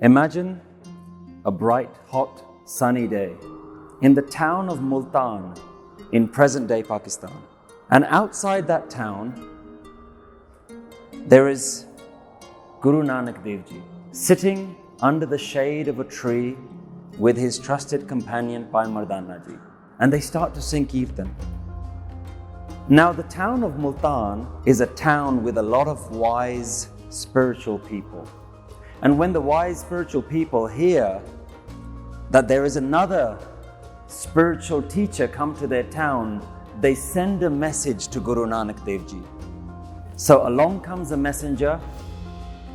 Imagine a bright, hot, sunny day in the town of Multan in present-day Pakistan. And outside that town, there is Guru Nanak Dev Ji sitting under the shade of a tree with his trusted companion Bhai Mardana Ji. And they start to sing Kirtan. Now, the town of Multan is a town with a lot of wise spiritual people. And when the wise spiritual people hear that there is another spiritual teacher come to their town, they send a message to Guru Nanak Dev Ji. So along comes a messenger,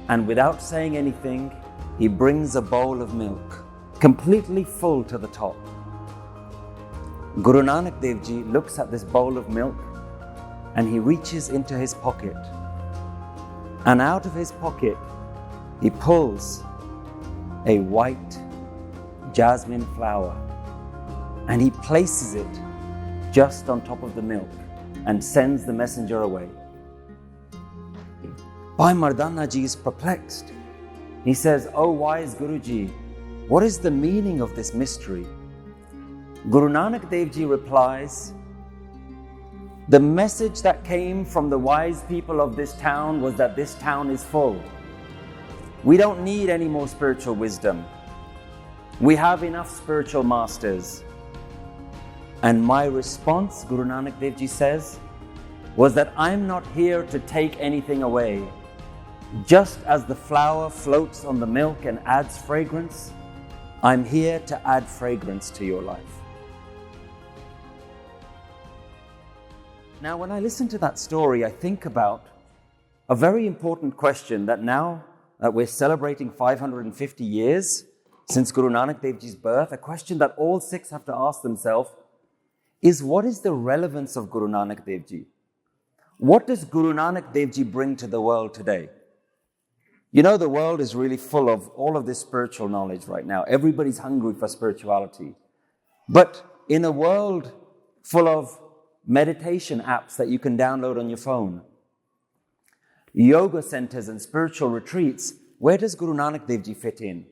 and without saying anything, he brings a bowl of milk, completely full to the top. Guru Nanak Dev Ji looks at this bowl of milk and he reaches into his pocket. And out of his pocket, he pulls a white jasmine flower and he places it just on top of the milk and sends the messenger away. Bhai Mardana Ji is perplexed. He says, "Oh wise Guruji, what is the meaning of this mystery?" Guru Nanak Dev Ji replies, "The message that came from the wise people of this town was that this town is full. We don't need any more spiritual wisdom. We have enough spiritual masters." And my response, Guru Nanak Dev Ji says, was that I'm not here to take anything away. Just as the flower floats on the milk and adds fragrance, I'm here to add fragrance to your life. Now, when I listen to that story, I think about a very important question that now that we're celebrating 550 years since Guru Nanak Dev Ji's birth, a question that all Sikhs have to ask themselves is, what is the relevance of Guru Nanak Dev Ji? What does Guru Nanak Dev Ji bring to the world today? You know, the world is really full of all of this spiritual knowledge right now. Everybody's hungry for spirituality. But in a world full of meditation apps that you can download on your phone, yoga centers and spiritual retreats, where does Guru Nanak Dev Ji fit in?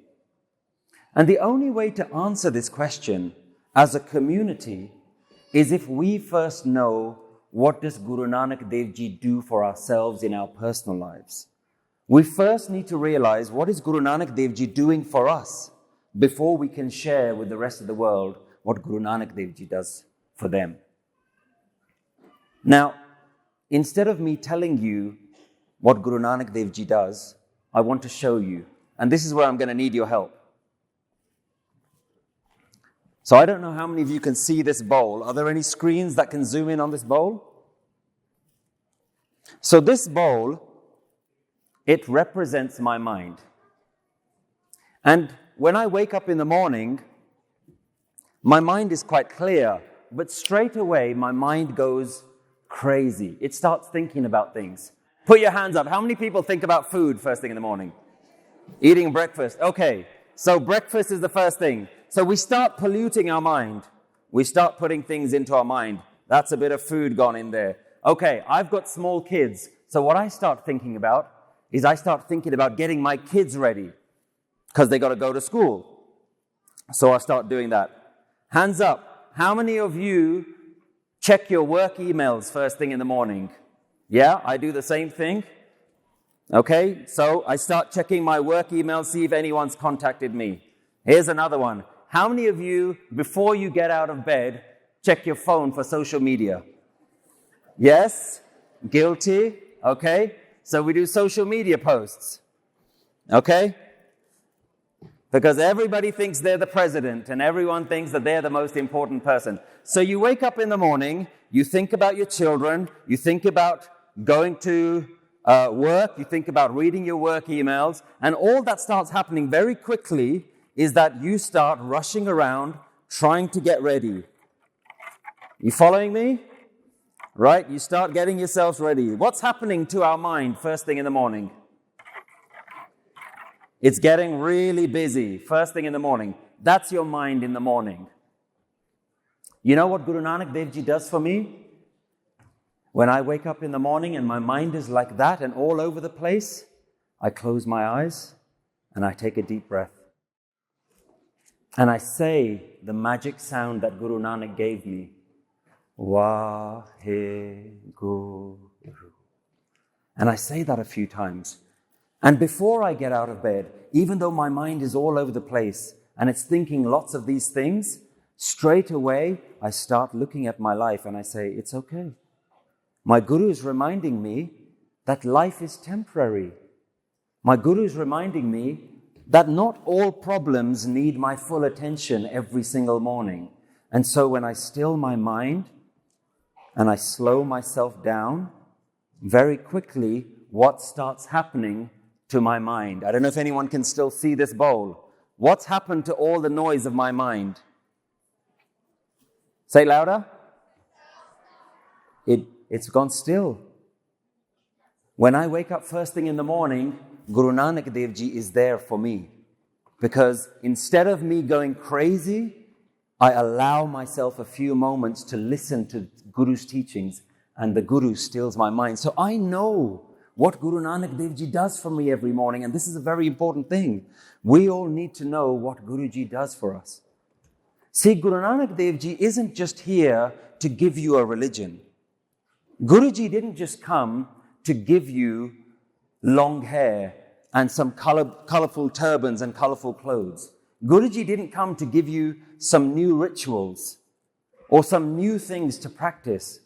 And the only way to answer this question as a community is if we first know, what does Guru Nanak Dev Ji do for ourselves in our personal lives? We first need to realize, what is Guru Nanak Dev Ji doing for us before we can share with the rest of the world what Guru Nanak Dev Ji does for them. Now, instead of me telling you what Guru Nanak Dev Ji does, I want to show you. And this is where I'm going to need your help. So I don't know how many of you can see this bowl. Are there any screens that can zoom in on this bowl? So this bowl, it represents my mind. And when I wake up in the morning, my mind is quite clear, but straight away my mind goes crazy. It starts thinking about things. Put your hands up. How many people think about food first thing in the morning? Eating breakfast. Okay, so breakfast is the first thing. So we start polluting our mind. We start putting things into our mind. That's a bit of food gone in there. Okay, I've got small kids. So what I start thinking about is I start thinking about getting my kids ready because they got to go to school. So I start doing that. Hands up. How many of you check your work emails first thing in the morning? Yeah, I do the same thing. Okay, so I start checking my work email, see if anyone's contacted me. Here's another one. How many of you, before you get out of bed, check your phone for social media? Yes? Guilty? Okay. So we do social media posts. Okay? Because everybody thinks they're the president and everyone thinks that they're the most important person. So you wake up in the morning, you think about your children, you think about going to work, you think about reading your work emails, and all that starts happening very quickly is that you start rushing around trying to get ready. You following me? Right? You start getting yourselves ready. What's happening to our mind first thing in the morning? It's getting really busy first thing in the morning. That's your mind in the morning. You know what Guru Nanak Dev Ji does for me? When I wake up in the morning and my mind is like that and all over the place, I close my eyes and I take a deep breath. And I say the magic sound that Guru Nanak gave me, Waheguru. And I say that a few times. And before I get out of bed, even though my mind is all over the place and it's thinking lots of these things, straight away I start looking at my life and I say, it's okay. My Guru is reminding me that life is temporary. My Guru is reminding me that not all problems need my full attention every single morning. And so when I still my mind and I slow myself down, very quickly, what starts happening to my mind? I don't know if anyone can still see this bowl. What's happened to all the noise of my mind? Say louder. It's gone still. When I wake up first thing in the morning, Guru Nanak Dev Ji is there for me. Because instead of me going crazy, I allow myself a few moments to listen to Guru's teachings, and the Guru stills my mind. So I know what Guru Nanak Dev Ji does for me every morning, and this is a very important thing. We all need to know what Guruji does for us. See, Guru Nanak Dev Ji isn't just here to give you a religion. Guruji didn't just come to give you long hair and some colorful turbans and colorful clothes. Guruji didn't come to give you some new rituals or some new things to practice.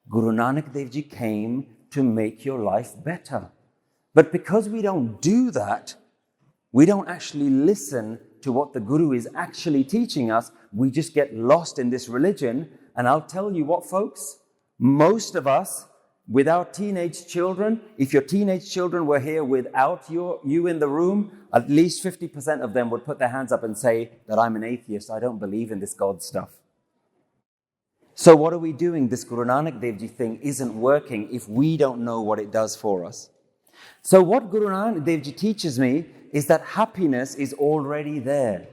Guru Nanak Dev Ji came to make your life better. But because we don't do that, we don't actually listen to what the Guru is actually teaching us. We just get lost in this religion. And I'll tell you what, folks, most of us, with our teenage children, if your teenage children were here without you in the room, at least 50% of them would put their hands up and say that I'm an atheist. I don't believe in this God stuff. So what are we doing? This Guru Nanak Dev Ji thing isn't working if we don't know what it does for us. So what Guru Nanak Dev Ji teaches me is that happiness is already there.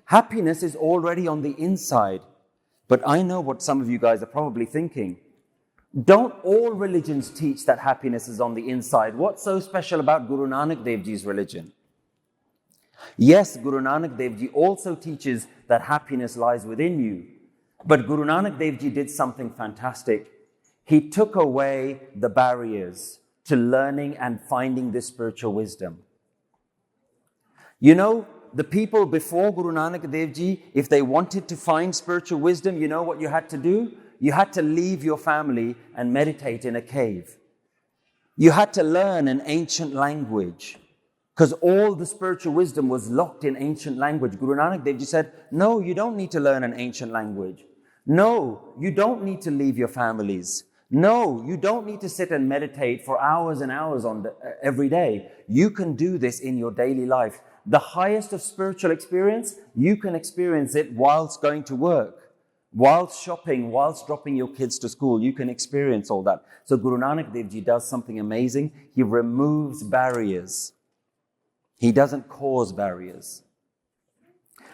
Happiness is already on the inside. But I know what some of you guys are probably thinking. Don't all religions teach that happiness is on the inside? What's so special about Guru Nanak Dev Ji's religion? Yes, Guru Nanak Dev Ji also teaches that happiness lies within you. But Guru Nanak Dev Ji did something fantastic. He took away the barriers to learning and finding this spiritual wisdom. You know, the people before Guru Nanak Dev Ji, if they wanted to find spiritual wisdom, you know what you had to do? You had to leave your family and meditate in a cave. You had to learn an ancient language because all the spiritual wisdom was locked in ancient language. Guru Nanak Dev Ji said, no, you don't need to learn an ancient language. No, you don't need to leave your families. No, you don't need to sit and meditate for hours and hours every day. You can do this in your daily life. The highest of spiritual experience, you can experience it whilst going to work. Whilst shopping, whilst dropping your kids to school, you can experience all that. So Guru Nanak Dev Ji does something amazing. He removes barriers. He doesn't cause barriers.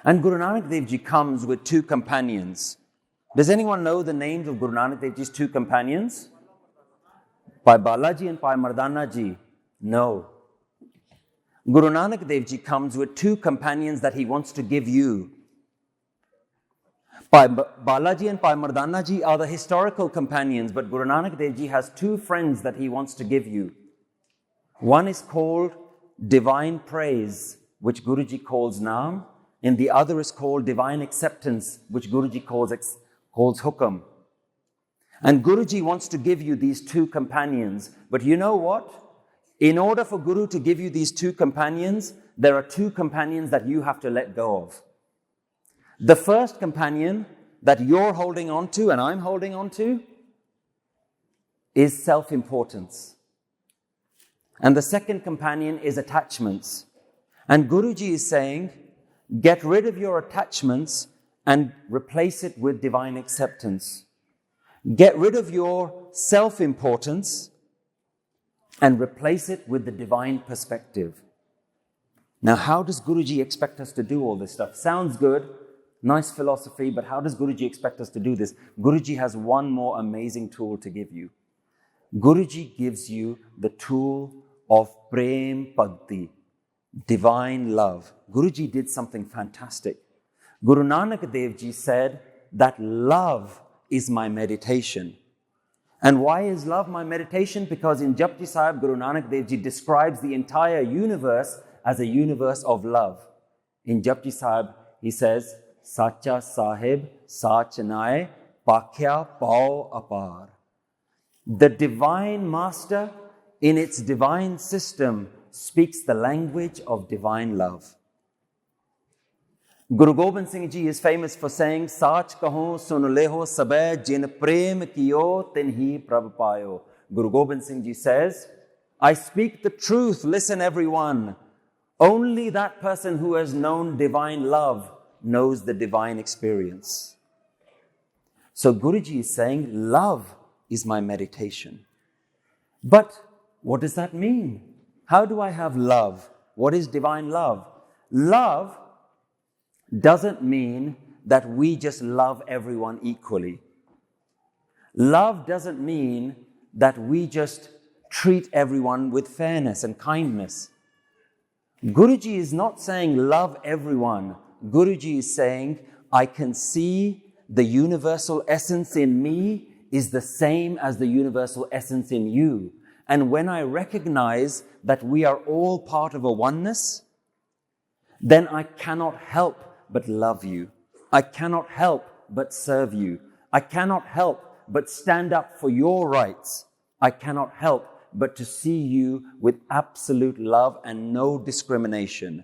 And Guru Nanak Dev Ji comes with two companions. Does anyone know the names of Guru Nanak Dev Ji's two companions? Bhai Balaji and Bhai Mardana Ji? No. Guru Nanak Dev Ji comes with two companions that he wants to give you. Bhai Balaji and Bhai Mardana Ji are the historical companions, but Guru Nanak Dev Ji has two friends that he wants to give you. One is called Divine Praise, which Guruji calls Naam, and the other is called Divine Acceptance, which Guruji calls Hukam. And Guruji wants to give you these two companions. But you know what? In order for Guru to give you these two companions, there are two companions that you have to let go of. The first companion that you're holding on to and I'm holding on to is self-importance. And the second companion is attachments. And Guruji is saying, get rid of your attachments and replace it with divine acceptance. Get rid of your self-importance and replace it with the divine perspective. Now, how does Guruji expect us to do all this stuff? Sounds good, nice philosophy, but how does Guruji expect us to do this? Guruji has one more amazing tool to give you. Guruji gives you the tool of Prem Bhakti. divine love. Guruji did something fantastic. Guru Nanak Dev Ji said that love is my meditation. And why is love my meditation? Because in Japji Sahib, Guru Nanak Dev Ji describes the entire universe as a universe of love. In Japji Sahib, he says, Sacha Sahib Sachanaye Pakhya Pao Apar. The Divine Master, in its divine system, speaks the language of divine love. Guru Gobind Singh Ji is famous for saying, Sach kaho sun leho sabai jin prem kiyo tinhi prabh payo. Guru Gobind Singh Ji says, I speak the truth, listen everyone. Only that person who has known divine love knows the divine experience. So Guruji is saying, love is my meditation. But what does that mean? How do I have love? What is divine love? Love doesn't mean that we just love everyone equally. Love doesn't mean that we just treat everyone with fairness and kindness. Guruji is not saying love everyone. Guruji is saying, I can see the universal essence in me is the same as the universal essence in you. And when I recognize that we are all part of a oneness, then I cannot help but love you. I cannot help but serve you. I cannot help but stand up for your rights. I cannot help but to see you with absolute love and no discrimination.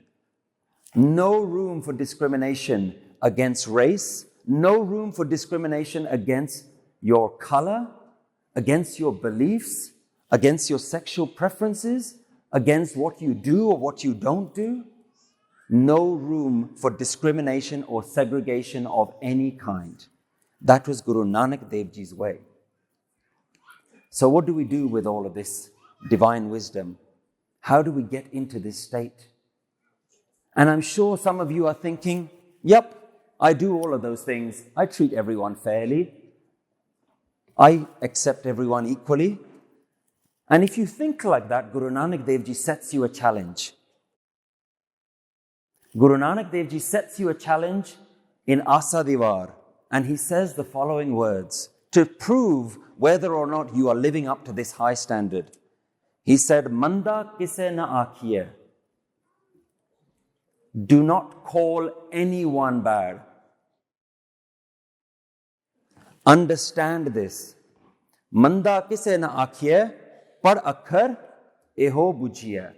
No room for discrimination against race, no room for discrimination against your color, against your beliefs, against your sexual preferences, against what you do or what you don't do. No room for discrimination or segregation of any kind. That was Guru Nanak Dev Ji's way. So what do we do with all of this divine wisdom? How do we get into this state? And I'm sure some of you are thinking, yep, I do all of those things. I treat everyone fairly. I accept everyone equally. And if you think like that, Guru Nanak Dev Ji sets you a challenge. Guru Nanak Dev Ji sets you a challenge in Asa Divar, and he says the following words to prove whether or not you are living up to this high standard. He said, Manda kise na akhiye. Do not call anyone bad. Understand this. Manda kise na akhiye, par akhar eho bujhiye.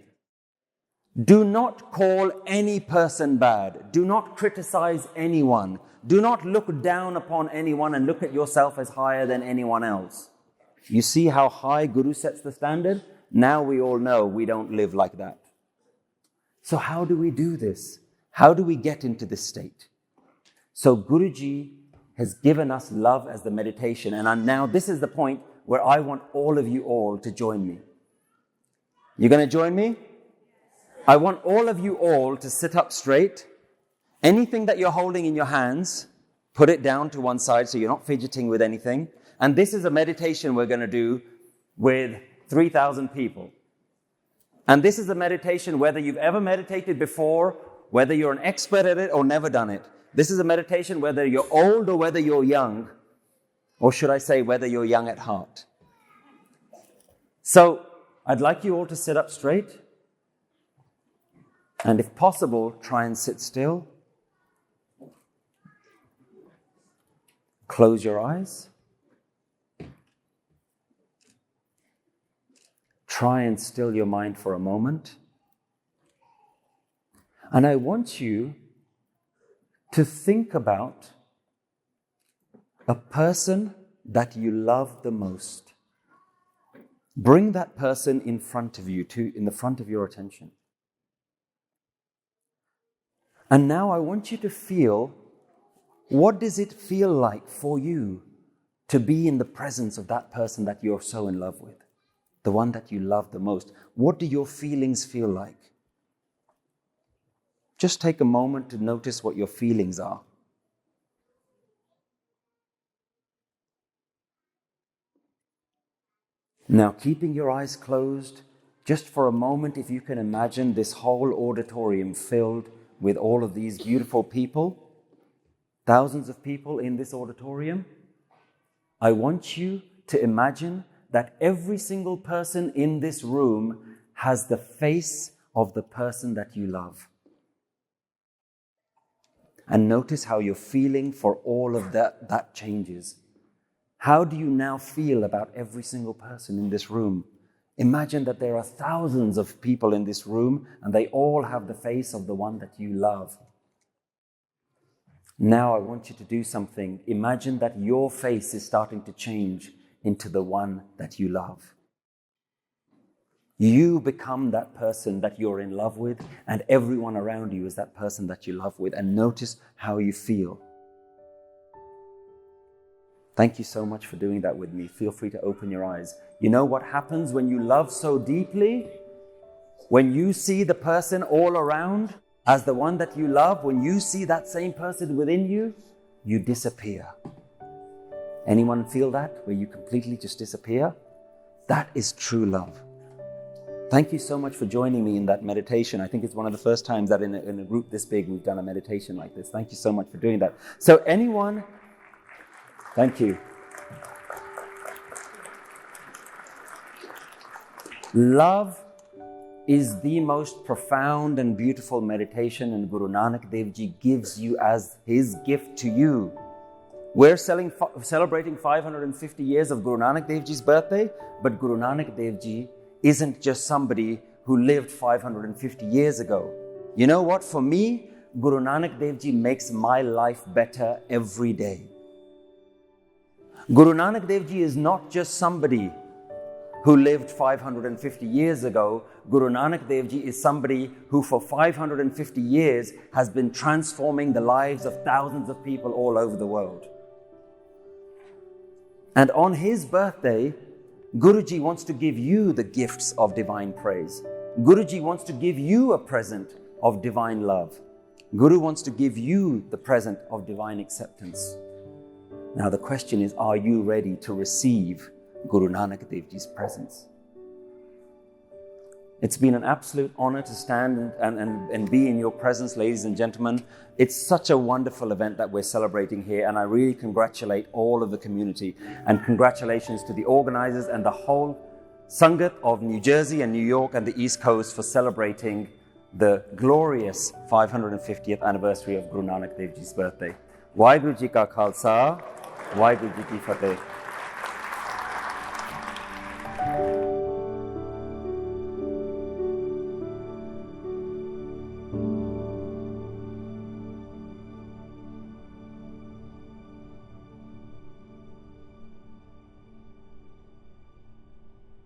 Do not call any person bad. Do not criticize anyone. Do not look down upon anyone and look at yourself as higher than anyone else. You see how high Guru sets the standard? Now we all know we don't live like that. So how do we do this? How do we get into this state? So Guruji has given us love as the meditation. And now this is the point where I want all of you all to join me. You going to join me? I want all of you all to sit up straight. Anything that you're holding in your hands, put it down to one side so you're not fidgeting with anything. And this is a meditation we're going to do with 3,000 people. And this is a meditation whether you've ever meditated before, whether you're an expert at it or never done it. This is a meditation whether you're old or whether you're young, or should I say whether you're young at heart. So I'd like you all to sit up straight. And if possible, try and sit still. Close your eyes. Try and still your mind for a moment. And I want you to think about a person that you love the most. Bring that person in front of you, in the front of your attention. And now I want you to feel, what does it feel like for you to be in the presence of that person that you're so in love with? The one that you love the most. What do your feelings feel like? Just take a moment to notice what your feelings are. Now, keeping your eyes closed, Just for a moment, if you can imagine this whole auditorium filled with all of these beautiful people, thousands of people in this auditorium, I want you to imagine that every single person in this room has the face of the person that you love. And notice how you're feeling for all of that changes. How do you now feel about every single person in this room? Imagine that there are thousands of people in this room and they all have the face of the one that you love. Now I want you to do something. Imagine that your face is starting to change into the one that you love. You become that person that you're in love with, and everyone around you is that person that you love with. And notice how you feel. Thank you so much for doing that with me. Feel free to open your eyes. You know what happens when you love so deeply? When you see the person all around as the one that you love, when you see that same person within you, you disappear. Anyone feel that? Where you completely just disappear? That is true love. Thank you so much for joining me in that meditation. I think it's one of the first times that in a group this big we've done a meditation like this. Thank you so much for doing that. So anyone... Thank you. Love is the most profound and beautiful meditation, and Guru Nanak Dev Ji gives you as his gift to you. We're celebrating 550 years of Guru Nanak Dev Ji's birthday, but Guru Nanak Dev Ji isn't just somebody who lived 550 years ago. You know what? For me, Guru Nanak Dev Ji makes my life better every day. Guru Nanak Dev Ji is not just somebody who lived 550 years ago. Guru Nanak Dev Ji is somebody who for 550 years has been transforming the lives of thousands of people all over the world. And on his birthday, Guruji wants to give you the gifts of divine praise. Guruji wants to give you a present of divine love. Guru wants to give you the present of divine acceptance. Now the question is, are you ready to receive Guru Nanak Dev Ji's presence? It's been an absolute honor to stand and be in your presence, ladies and gentlemen. It's such a wonderful event that we're celebrating here, and I really congratulate all of the community, and congratulations to the organizers and the whole Sangat of New Jersey and New York and the East Coast for celebrating the glorious 550th anniversary of Guru Nanak Dev Ji's birthday. Waheguru Ji Ka Khalsa, Waheguru Ji Ki Fateh.